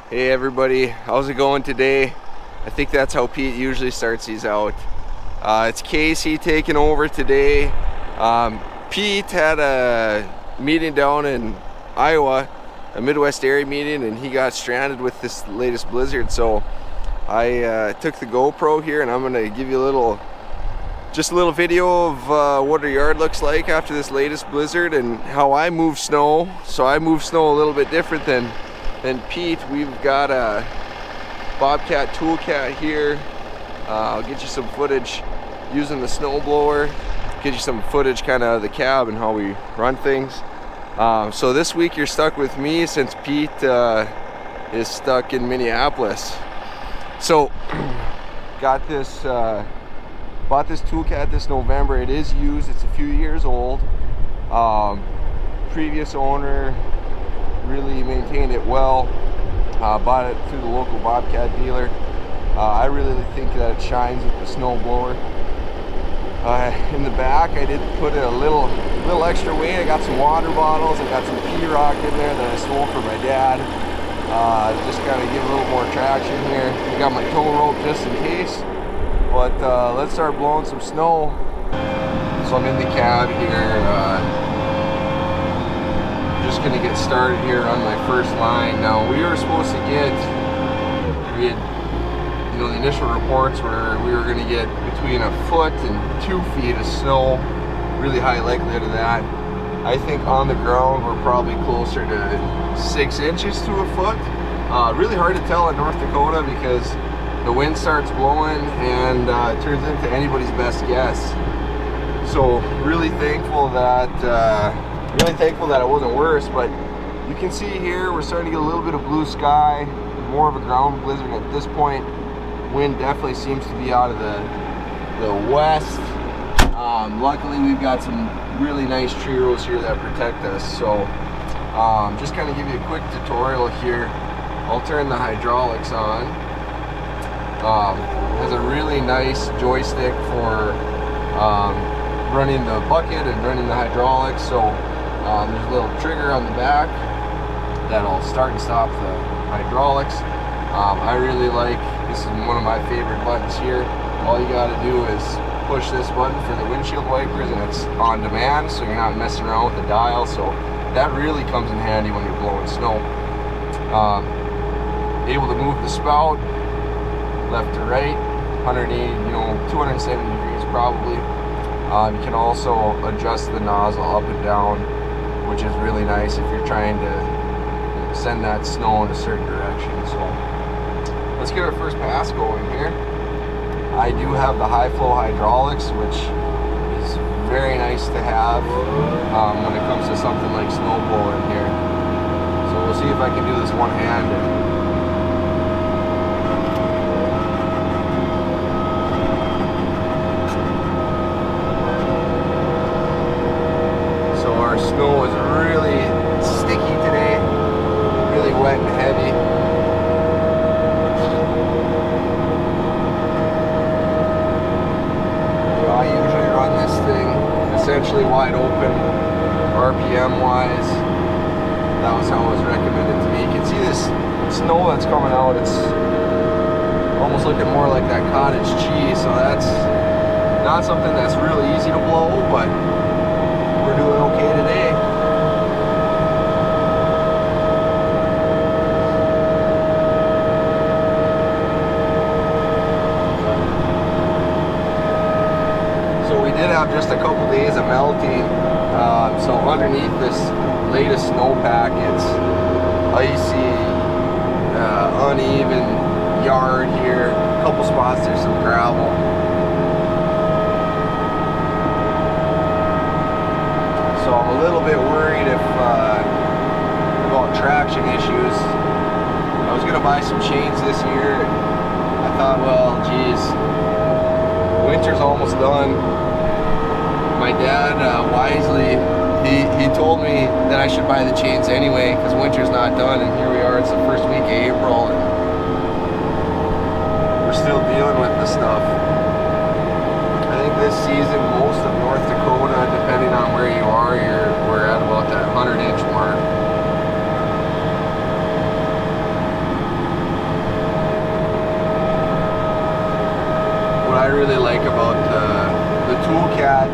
Hey everybody, how's it going today? I think that's how Pete usually starts these out. It's Casey taking over today. Pete had a meeting down in Iowa, a Midwest area meeting, and he got stranded with this latest blizzard. So I took the GoPro here and I'm gonna give you a little video of what our yard looks like after this latest blizzard and how I move snow. So I move snow a little bit different than Pete. We've got a Bobcat Toolcat here. I'll get you some footage using the snow blower, get you some footage kind of the cab and how we run things. So this week you're stuck with me since Pete is stuck in Minneapolis. So got this bought this Toolcat this November. It is used, it's a few years old. Previous owner really maintained it well. Bought it through the local Bobcat dealer. I really think that it shines with the snow blower. In the back I did put a little extra weight. I got some water bottles, I got some P-Rock in there that I stole from my dad. Just gotta give a little more traction here. I got my tow rope just in case. But let's start blowing some snow. So I'm in the cab here. Just gonna get started here on my first line. Now we were supposed to get, the initial reports were we were gonna get between 1 foot and 2 feet of snow. Really high likelihood of that. I think on the ground we're probably closer to 6 inches to 1 foot. Really hard to tell in North Dakota because the wind starts blowing and it turns into anybody's best guess. So really thankful that it wasn't worse. But you can see here we're starting to get a little bit of blue sky, more of a ground blizzard at this point. Wind definitely seems to be out of the west. Luckily we've got some really nice tree rows here that protect us. So just kind of give you a quick tutorial here. I'll turn the hydraulics on. Has a really nice joystick for running the bucket and running the hydraulics. So there's a little trigger on the back that'll start and stop the hydraulics. I really like, this is one of my favorite buttons here. All you gotta do is push this button for the windshield wipers and it's on demand, so you're not messing around with the dial. So that really comes in handy when you're blowing snow. Able to move the spout left to right, 180, 270 degrees probably. You can also adjust the nozzle up and down, which is really nice if you're trying to send that snow in a certain direction. So let's get our first pass going here. I do have the high flow hydraulics, which is very nice to have when it comes to something like snow blowing here. So we'll see if I can do this one-handed. Snow is really sticky today, really wet and heavy. So I usually run this thing essentially wide open, RPM wise. That was how it was recommended to me. You can see this snow that's coming out, it's almost looking more like that cottage cheese. So that's not something that's really easy to blow, but we're doing okay today. So we did have just a couple days of melting. So underneath this latest snowpack, it's icy, uneven yard here. A couple spots there's some gravel. So I'm a little bit worried about traction issues. I was gonna buy some chains this year. I thought, well, geez, winter's almost done. My dad wisely, he told me that I should buy the chains anyway because winter's not done, and here we are. It's the first week of April, and we're still dealing with the stuff. I think this season, most of North Dakota, depending on where you are, we're at about that 100-inch mark. Toolcat,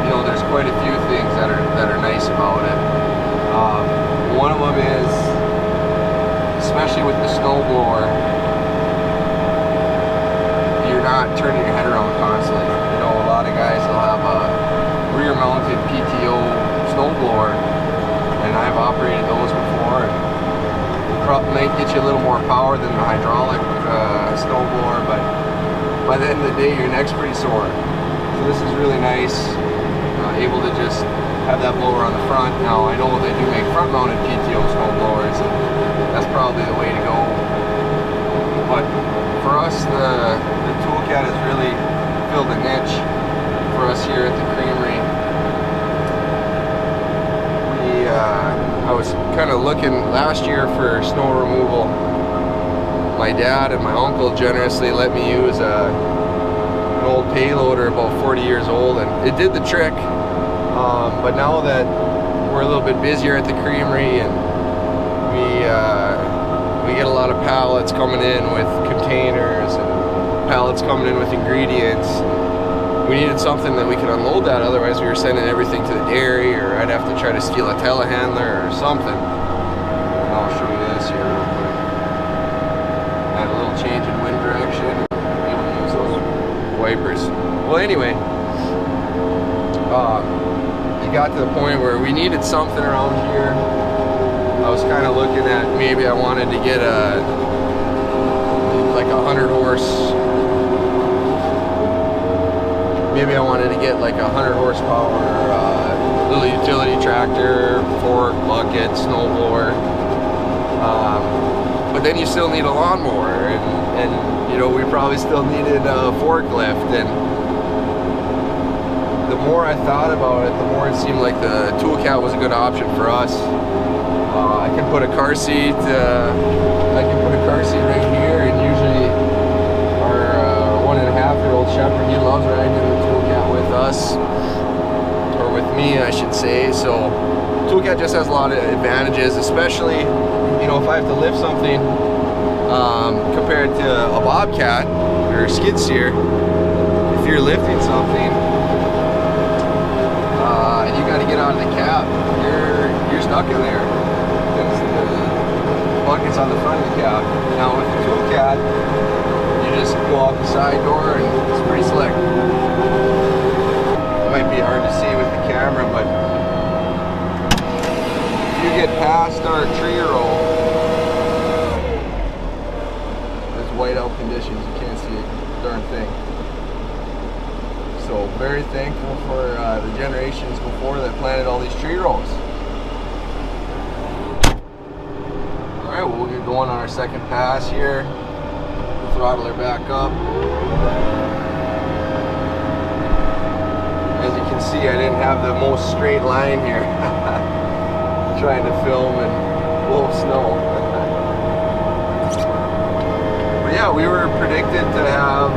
you know, there's quite a few things that are nice about it. One of them is, especially with the snowblower, you're not turning your head around constantly. You know, a lot of guys will have a rear-mounted PTO snowblower, and I've operated those before. And might get you a little more power than the hydraulic snowblower, but by the end of the day, your neck's pretty sore. So this is really nice, able to just have that blower on the front. Now I know they do make front-mounted PTO snowblowers, and that's probably the way to go. But for us, the Toolcat has really filled a niche for us here at the Creamery. I was kind of looking last year for snow removal. My dad and my uncle generously let me use an old payloader about 40 years old, and it did the trick. But now that we're a little bit busier at the Creamery, and we get a lot of pallets coming in with containers and pallets coming in with ingredients, we needed something that we could unload that. Otherwise we were sending everything to the dairy, or I'd have to try to steal a telehandler or something. And I'll show you this here real quick. Had a little change in wind direction, able to use those wipers. Well, anyway, it got to the point where we needed something around here. I was kind of looking at, maybe I wanted to get like a 100 horse. Maybe I wanted to get like a 100 horsepower little utility tractor, fork, bucket, snowblower. But then you still need a lawnmower, and you know, we probably still needed a forklift. And the more I thought about it, the more it seemed like the Toolcat was a good option for us. I can put a car seat. Right here, and usually our 1.5-year-old Shepherd, he loves riding in the Toolcat with us, or with me, I should say. So Toolcat just has a lot of advantages, especially, you know, if I have to lift something compared to a Bobcat or a skid steer. If you're lifting something and you got to get out of the cab, you're stuck in there. Buckets on the front of the cab. Now with the Toolcat, you just go out the side door, and it's pretty slick. It might be hard to see with the camera, but if you get past our tree row, there's whiteout conditions. You can't see a darn thing. So very thankful for the generations before that planted all these tree rows. Alright, well, we'll get going on our second pass here. Throttle her back up. As you can see, I didn't have the most straight line here. Trying to film and blow snow. But yeah, we were predicted to have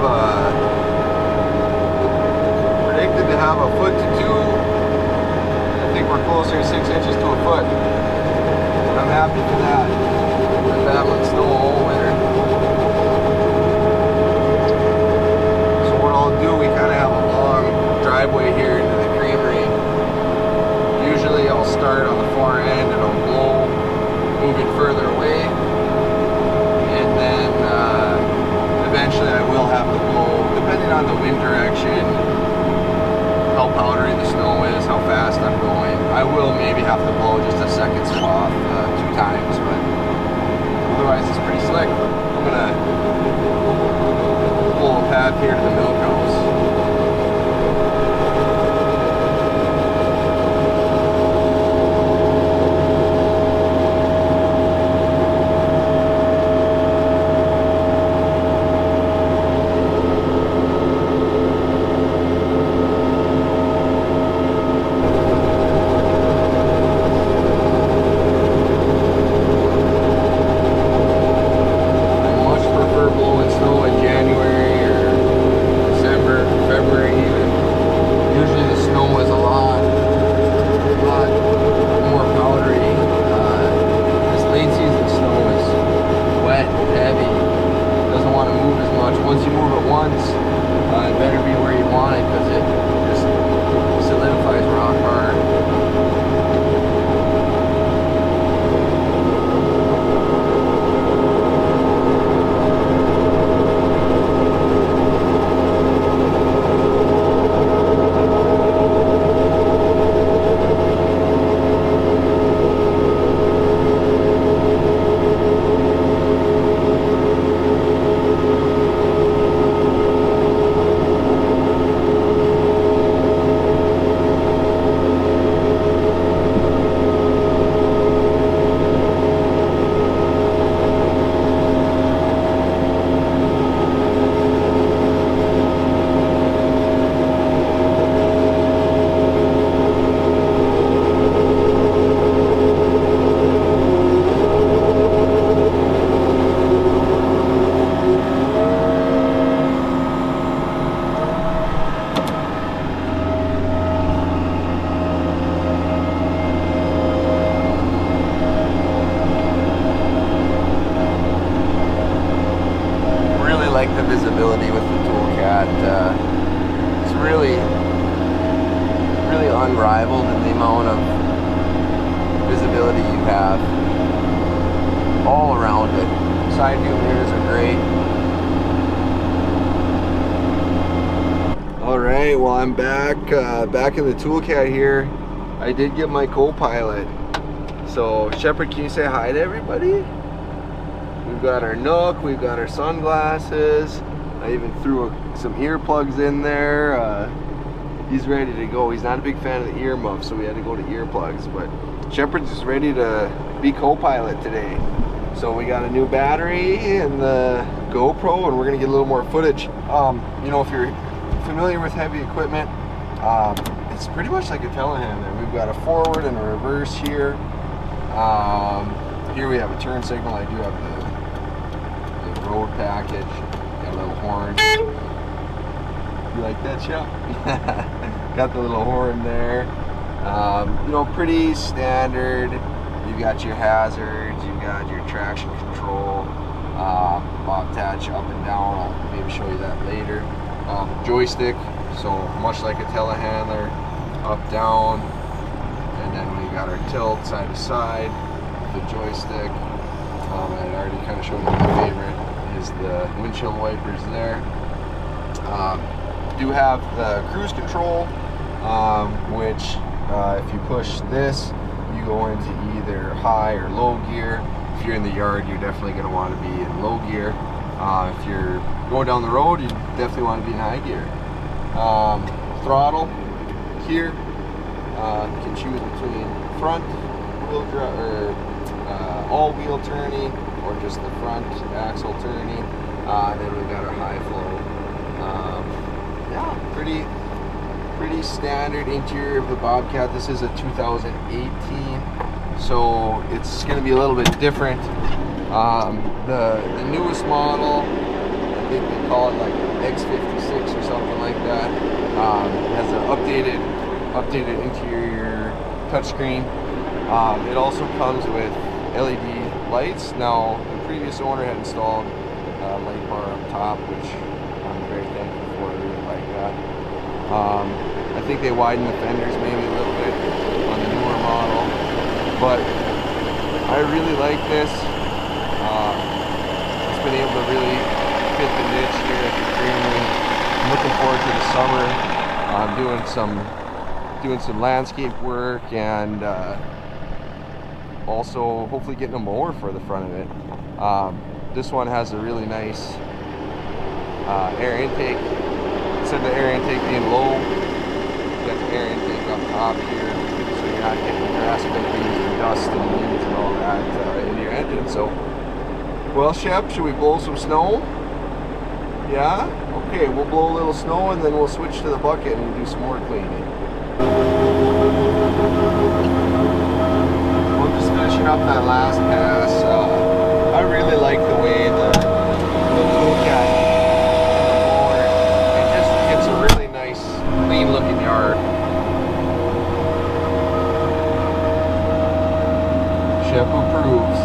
a foot to 2. I think we're closer to 6 inches to a foot. I'm happy for that. Been battling snow all winter. So what I'll do, we kind of have a long driveway here into the Creamery. Usually I'll start on the far end and I'll blow, moving further away. And then eventually I will have to blow, depending on the wind direction, how powdery the snow is, how fast I'm going. I will maybe have to blow just a second swath 2 times, but otherwise it's pretty slick. I'm gonna pull a path here to the milk house. much. Once you move it once, it better be where you want it, because it just solidifies rock hard. The visibility with the Toolcat, it's really unrivaled in the amount of visibility you have all around it. Side view mirrors are great. All right, well, I'm back in the Toolcat here. I did get my co-pilot. So Shepherd, can you say hi to everybody? We've got our Nook, we've got our sunglasses. I even threw some earplugs in there. He's ready to go. He's not a big fan of the earmuffs, so we had to go to earplugs. But Shepherd's just ready to be co-pilot today. So we got a new battery in the GoPro, and we're gonna get a little more footage. You know, if you're familiar with heavy equipment, it's pretty much like a telehandler. We've got a forward and a reverse here. Here we have a turn signal. I do have the road package. Got a little horn. You like that, Shep? Got the little horn there. You know, pretty standard. You've got your hazards. You've got your traction control. Bobcat up and down. I'll maybe show you that later. Joystick. So much like a telehandler, up, down, and then we got our tilt side to side. The joystick. I already kind of showed you my favorite is the windshield wipers there. Do have the cruise control, which if you push this, you go into either high or low gear. If you're in the yard, you're definitely going to want to be in low gear. If you're going down the road, you definitely want to be in high gear. Throttle here, you can choose between front wheel drive or all-wheel turning, or just the front axle turning. And then we've got our high flow. Yeah, pretty standard interior of the Bobcat. This is a 2018, so it's going to be a little bit different. The newest model, I think they call it like X56 or something like that. Has an updated interior touchscreen. It also comes with LED lights. Now, the previous owner had installed a light bar up top, which I'm very thankful for. I really like that. I think they widened the fenders maybe a little bit on the newer model, but I really like this. It's been able to really fit the niche here at the creamery. I'm looking forward to the summer. I'm doing some landscape work, and also hopefully getting a mower for the front of it. This one has a really nice air intake. Instead of the air intake being low, you got the air intake up top here, so you're not getting grass clippings and dust and weeds and all that in your engine. So, well, Shep, should we blow some snow? Yeah? Okay, we'll blow a little snow and then we'll switch to the bucket and do some more cleaning. We're just finishing up that last pass. I really like the way the Toolcat mower, it just gets a really nice, clean looking yard. Shep approves.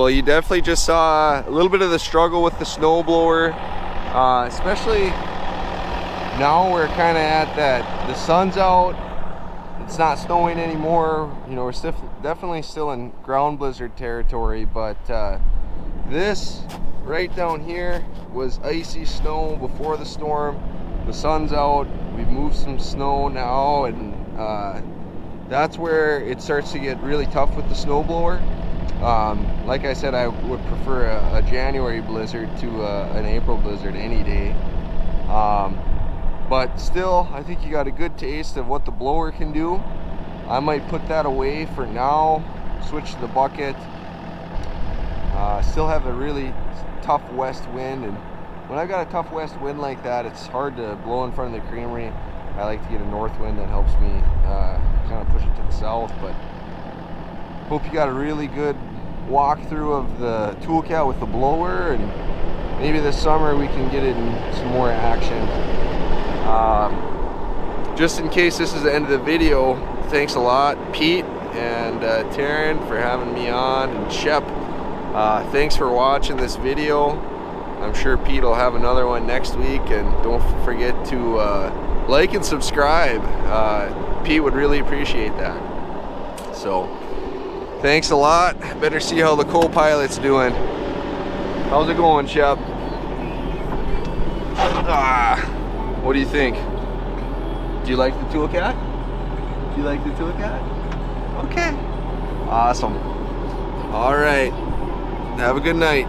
Well, you definitely just saw a little bit of the struggle with the snowblower, especially now we're kind of at that, the sun's out, it's not snowing anymore. You know, we're definitely still in ground blizzard territory, but this right down here was icy snow before the storm. The sun's out, we've moved some snow now, and that's where it starts to get really tough with the snowblower. Like I said, I would prefer a January blizzard to an April blizzard any day. But still, I think you got a good taste of what the blower can do. I might put that away for now, switch to the bucket. Still have a really tough west wind, and when I got a tough west wind like that, it's hard to blow in front of the creamery. I like to get a north wind that helps me kind of push it to the south. But hope you got a really good walkthrough of the Toolcat with the blower, and maybe this summer we can get it in some more action. Just in case this is the end of the video, thanks a lot, Piet and Taryn, for having me on, and Shep. Thanks for watching this video. I'm sure Piet will have another one next week, and don't forget to like and subscribe. Piet would really appreciate that. So thanks a lot. Better see how the co-pilot's doing. How's it going, Shep? What do you think? Do you like the Toolcat? Do you like the Toolcat? Okay. Awesome. All right. Have a good night.